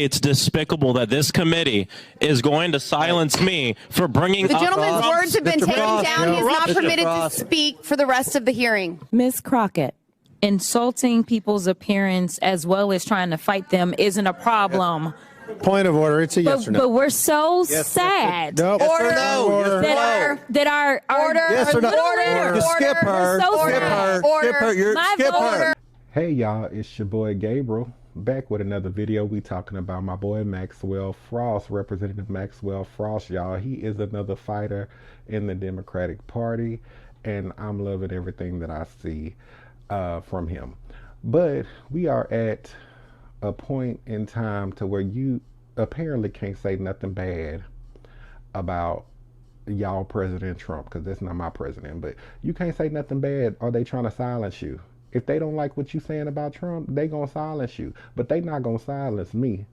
It's despicable that this committee is going to silence me for bringing the gentleman's words have been taken Frost, down. He's not permitted to Frost. speak for the rest of the hearing. Ms. Crockett, insulting people's appearance as well as trying to fight them isn't a problem. Point of order. It's a yes or no. But we're so sad No. that Order. our Yes or no. little leader, Just skip her. so Skip sad. her. Skip her. You're My skip vote. her. Hey y'all, it's your boy Gabriel back with another video. We talking about my boy Maxwell Frost, Representative Maxwell Frost, y'all. He is another fighter in the Democratic Party, and I'm loving everything that I see from him. But we are at a point in time to where you apparently can't say nothing bad about y'all President Trump, because that's not my president, but you can't say nothing bad or they trying to silence you. If they don't like what you saying about Trump, they gonna silence you. But they not gonna silence me.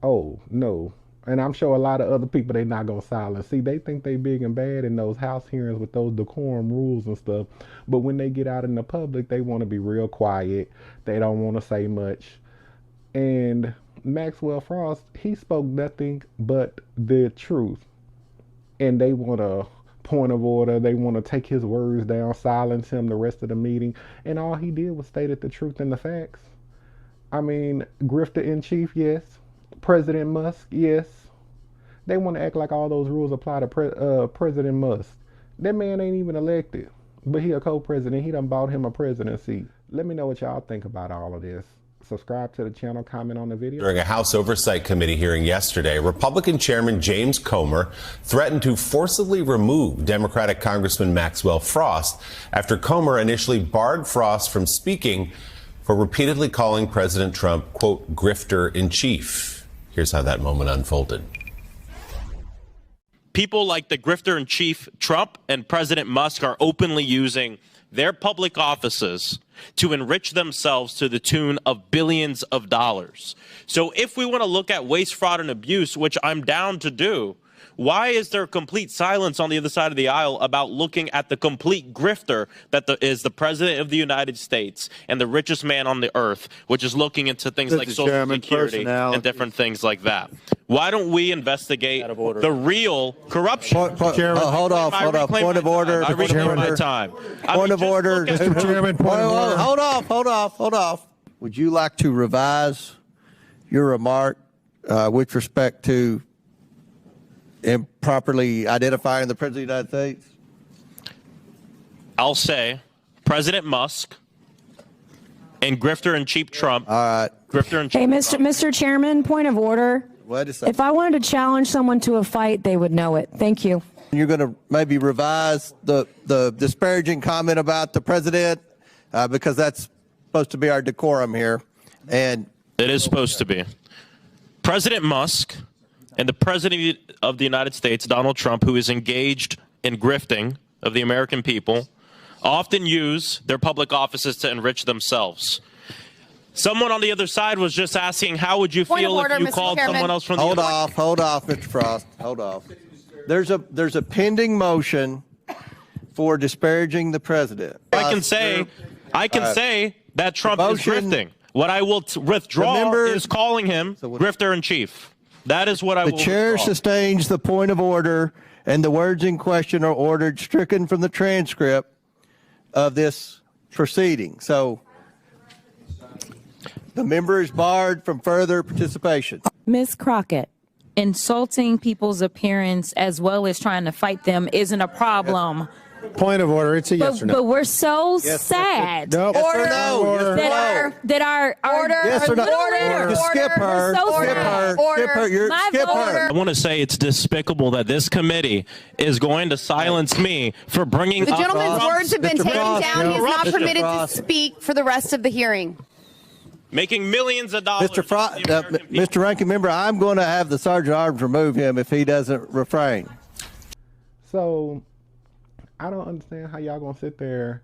Oh, no. And I'm sure a lot of other people they not gonna silence. See, they think they big and bad in those House hearings with those decorum rules and stuff. But when they get out in the public, they want to be real quiet. They don't want to say much. And Maxwell Frost, he spoke nothing but the truth. And they want to point of order. They want to take his words down, silence him the rest of the meeting. And all he did was stated the truth and the facts. I mean, grifter in chief, yes. President Musk, yes. They want to act like all those rules apply to President Musk. That man ain't even elected, but he a co-president. He done bought him a presidency. Let me know what y'all think about all of this. Subscribe to the channel, comment on the video. During a House Oversight Committee hearing yesterday, Republican Chairman James Comer threatened to forcibly remove Democratic Congressman Maxwell Frost after Comer initially barred Frost from speaking for repeatedly calling President Trump, quote, grifter in chief. Here's how that moment unfolded. People like the grifter in chief Trump and President Musk are openly using their public offices to enrich themselves to the tune of billions of dollars. So if we want to look at waste, fraud, and abuse, which I'm down to do, why is there complete silence on the other side of the aisle about looking at the complete grifter that is the President of the United States and the richest man on the earth, which is looking into things like Social Security and different things like that? Why don't we investigate the real corruption? Hold off. Point of order. I reclaim my time. Point of order. Mr. Chairman, point of order. Hold off. Would you like to revise your remark with respect to improperly identifying the President of the United States? I'll say President Musk and grifter in chief Trump. All right. Grifter in chief. Hey, Mr. Chairman, point of order. Wait a second. If I wanted to challenge someone to a fight, they would know it. Thank you. You're going to maybe revise the disparaging comment about the president because that's supposed to be our decorum here. And It is supposed to be. President Musk and the President of the United States, Donald Trump, who is engaged in grifting of the American people, often use their public offices to enrich themselves. Someone on the other side was just asking, how would you feel if you called someone else from the Hold off, Mr. Frost. Hold off. There's a pending motion for disparaging the president. I can say that Trump is grifting. What I will withdraw is calling him grifter in chief. That is what I will The chair withdraw. sustains the point of order, and the words in question are ordered stricken from the transcript of this proceeding. So the member is barred from further participation. Ms. Crockett, insulting people's appearance as well as trying to fight them isn't a problem. Point of order. It's a yes or no. But we're so sad No. Order. that our Yes or no. little leader, Just skip her. so Skip sad. her. Skip her. You're My skip vote. her. I want to say it's despicable that this committee is going to silence me for bringing The up gentleman's words have been Mr. taken Frost, down. He's not Mr. permitted to Frost. speak for the rest of the hearing. making millions of dollars. Mr. Frost, Mr. Ranking Member, I'm going to have the Sergeant at Arms remove him if he doesn't refrain. So I don't understand how y'all gonna sit there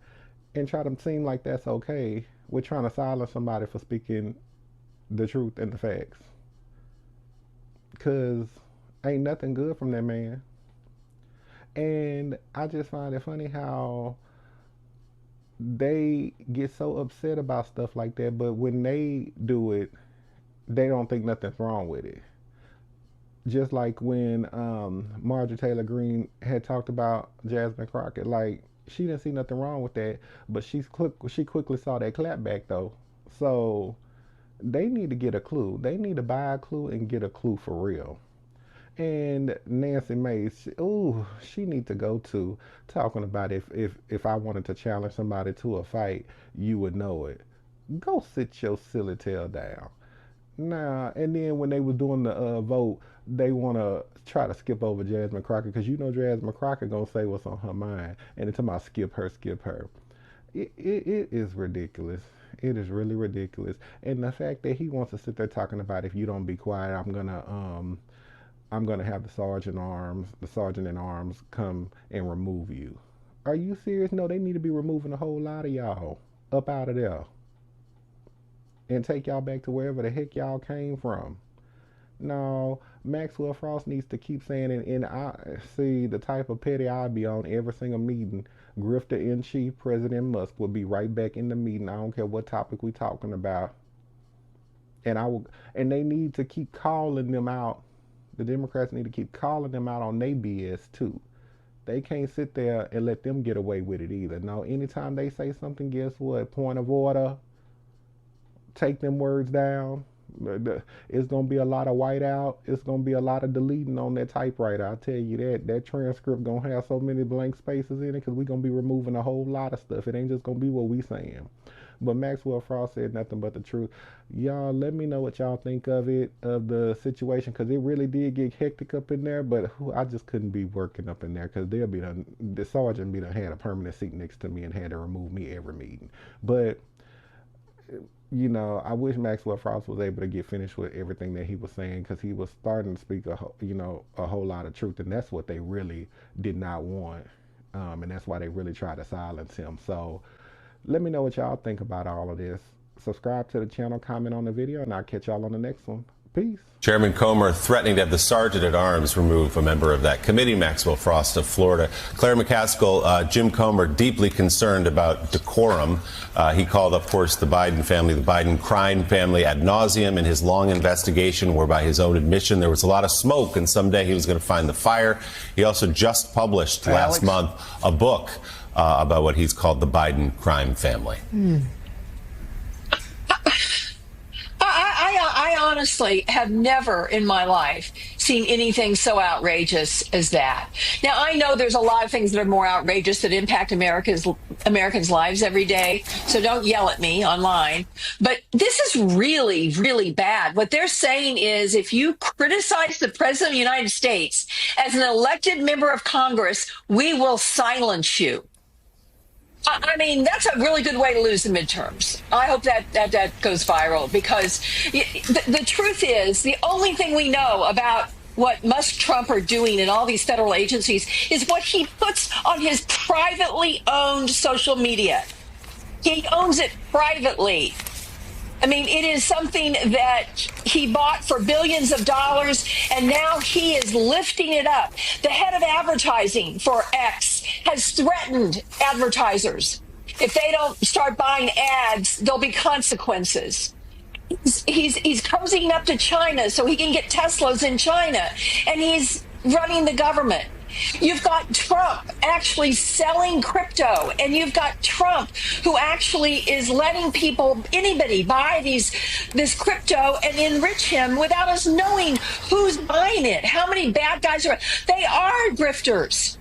and try to seem like that's okay. We're trying to silence somebody for speaking the truth and the facts. Cause ain't nothing good from that man. And I just find it funny how they get so upset about stuff like that, but when they do it, they don't think nothing's wrong with it. Just like when Marjorie Taylor Greene had talked about Jasmine Crockett, like she didn't see nothing wrong with that, but she quickly saw that clapback though. So they need to get a clue. They need to buy a clue and get a clue for real. And Nancy Mace, she need to go to talking about if I wanted to challenge somebody to a fight, you would know it. Go sit your silly tail down. Nah, and then when they was doing the vote, they want to try to skip over Jasmine Crockett because you know Jasmine Crockett gonna say what's on her mind, and it's about skip her. It is ridiculous. It is really ridiculous. And the fact that he wants to sit there talking about if you don't be quiet, I'm gonna have the sergeant in arms come and remove you. Are you serious? No, they need to be removing a whole lot of y'all up out of there and take y'all back to wherever the heck y'all came from. No, Maxwell Frost needs to keep saying it. And I see the type of petty I'll be on every single meeting. Grifter in chief, President Musk will be right back in the meeting. I don't care what topic we talking about. And they need to keep calling them out. The Democrats need to keep calling them out on their BS too. They can't sit there and let them get away with it either. No, anytime they say something, guess what? Point of order. Take them words down. It's going to be a lot of whiteout. It's going to be a lot of deleting on that typewriter. I'll tell you that. That transcript going to have so many blank spaces in it because we're going to be removing a whole lot of stuff. It ain't just going to be what we saying. But Maxwell Frost said nothing but the truth. Y'all, let me know what y'all think of the situation, because it really did get hectic up in there. But I just couldn't be working up in there because the sergeant had a permanent seat next to me and had to remove me every meeting. But you know, I wish Maxwell Frost was able to get finished with everything that he was saying, because he was starting to speak a whole lot of truth, and that's what they really did not want, and that's why they really tried to silence him. So let me know what y'all think about all of this. Subscribe to the channel, comment on the video, and I'll catch y'all on the next one. Peace. Chairman Comer threatening to have the sergeant at arms remove a member of that committee, Maxwell Frost of Florida. Claire McCaskill, Jim Comer deeply concerned about decorum. He called, of course, the Biden family, the Biden crime family ad nauseum in his long investigation, where by his own admission there was a lot of smoke and someday he was going to find the fire. He also just published last month a book about what he's called the Biden crime family. I honestly have never in my life seen anything so outrageous as that. Now, I know there's a lot of things that are more outrageous that impact Americans' lives every day, so don't yell at me online. But this is really, really bad. What they're saying is if you criticize the President of the United States as an elected member of Congress, we will silence you. I mean, that's a really good way to lose the midterms. I hope that goes viral, because the truth is, the only thing we know about what Musk, Trump are doing in all these federal agencies is what he puts on his privately owned social media. He owns it privately. I mean, it is something that he bought for billions of dollars, and now he is lifting it up. The head of advertising for X has threatened advertisers. If they don't start buying ads, there'll be consequences. He's cozying up to China so he can get Teslas in China, and he's running the government. You've got Trump actually selling crypto, and you've got Trump who actually is letting anybody buy this crypto and enrich him without us knowing who's buying it, how many bad guys are. They are grifters.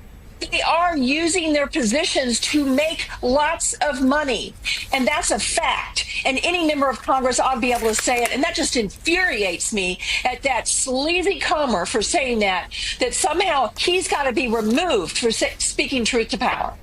They are using their positions to make lots of money. And that's a fact. And any member of Congress ought to be able to say it. And that just infuriates me at that sleazy Comer for saying that somehow he's got to be removed for speaking truth to power.